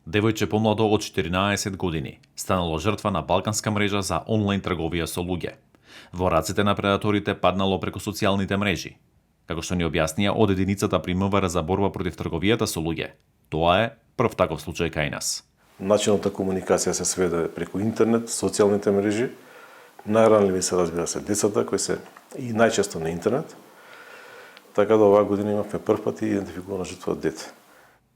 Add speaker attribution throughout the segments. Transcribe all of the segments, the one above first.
Speaker 1: Девојче помладо од 14 години станало жртва на балканска мрежа за онлайн трговија со луѓе. Во рацете на предаторите паднало преку социјалните мрежи. Како што ни објаснија од единицата при МВР за борба против трговијата со луѓе, тоа е прв таков случај кај нас.
Speaker 2: Начината комуникација се сведе преку интернет, социјалните мрежи. Најранливи се, разбира се, децата кои се и најчесто на интернет. Така да оваа година имавме прв пат и идентификувано жртва дете.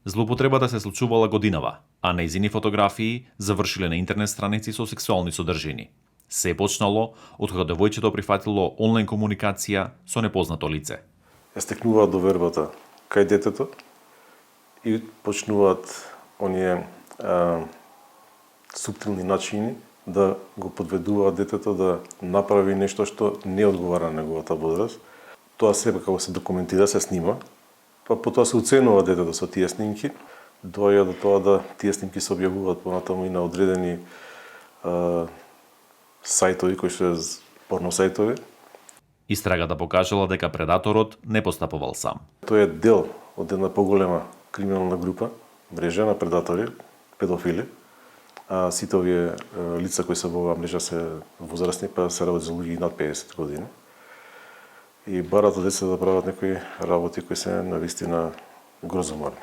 Speaker 1: Злоупотребата се случувала годинава, а нејзини фотографии завршиле на интернет страници со сексуални содржини. Се почнало од кога девојчето прифатило онлайн комуникација со непознато лице.
Speaker 2: Ја стекнуваат довербата кај детето и почнуваат оние суптилни начини да го подведуваат детето да направи нешто што не одговара на неговата возраст. Тоа себе како се документира, се снима, па потоа се оценува детето со тие снимки, доаѓа до тоа да тие снимки се објавуваат понатаму и на одредени сајтови кои се порно сајтови.
Speaker 1: Истрагата покажала дека предаторот не постапувал сам.
Speaker 2: Тој е дел од една поголема криминална група, мрежа на предатори, педофили. А сите овие лица кои се во оваа мрежа се возрастни, па се работи за луѓе над 50 години. И барат од деца да прават некои работи кои се навистина грозоморни.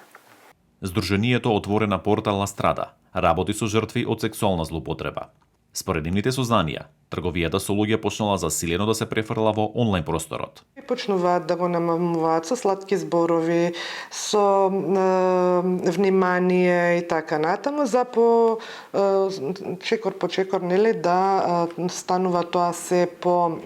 Speaker 1: Здруженијето Отворена порта Ластрада работи со жртви од сексуална злоупотреба. Според нивните сознанија, трговијата со луѓе почнала засилено да се префрла во онлайн просторот.
Speaker 3: Почнуваат да го намамуваат со сладки зборови, со внимание и така натаму, за по чекор, нели, да станува тоа се по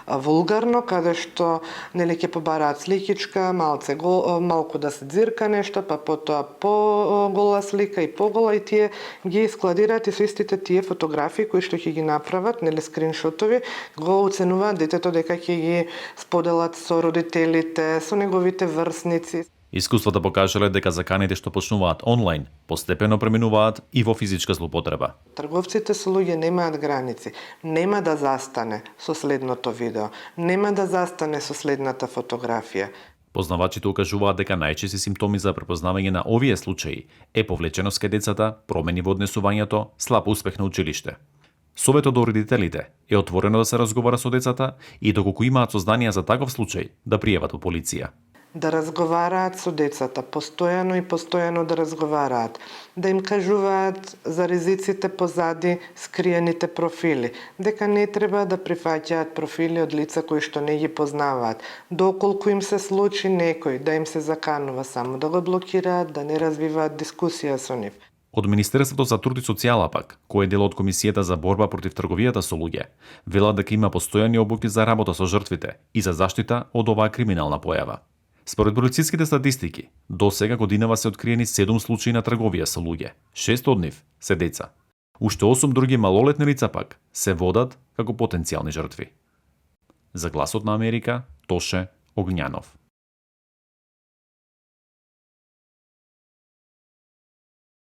Speaker 3: вулгарно, каде што нели ќе побараат сликичка, малку да се дзирка нешто, па потоа погола слика и погола, и тие ги складираат и со истите тие фотографии кои што ќе ги направат, нели скриншотови, го оценуваат детето дека ќе ги споделат со родителите, со неговите врсници.
Speaker 1: Искуствата покажале дека заканите што почнуваат онлайн постепено преминуваат и во физичка злоупотреба.
Speaker 3: Трговците со луѓе немаат граници. Нема да застане со следното видео, нема да застане со следната фотографија.
Speaker 1: Познавачите укажуваат дека најчести симптоми за препознавање на овие случаи е повлеченост кај децата, промени во однесувањето, слаб успех на училиште. Советот до родителите е отворено да се разговара со децата и доколку имаат сознанија за таков случај, да пријават во полиција.
Speaker 3: Да разговараат со децата, постојано да разговараат, да им кажуваат за ризиците позади скриените профили, дека не треба да прифаќаат профили од лица кои што не ги познаваат, доколку им се случи некој да им се заканува, само да го блокираат, да не развиваат дискусија со нив.
Speaker 1: Од Министерството за труд и социјала пак, кој е дел од Комисијата за борба против трговијата со луѓе, велат дека има постојани обуки за работа со жртвите и за заштита од оваа криминална појава. Според полициските статистики, до сега годинава се откриени 7 случаи на трговија со луѓе. 6 од нив се деца. Уште 8 други малолетни лица пак се водат како потенцијални жртви. За Гласот на Америка, Тоше Огњанов.